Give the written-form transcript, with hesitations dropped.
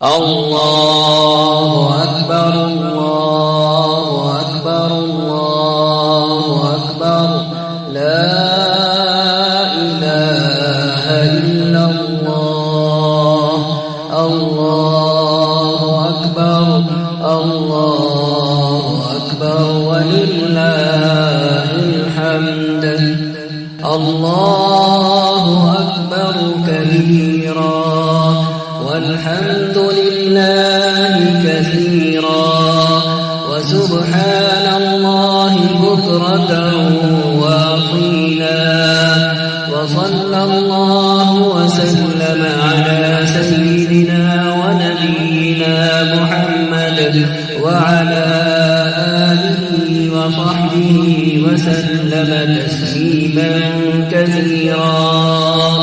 الله أكبر الله أكبر الله أكبر لا إله إلا الله الله أكبر الله أكبر ولله الحمد الله أكبر كبيرا والحمد لله كثيرا وسبحان الله بكرة وأصيلا وصلى الله وسلم على سيدنا ونبينا محمد وعلى آله وصحبه وسلم تسليما كثيرا.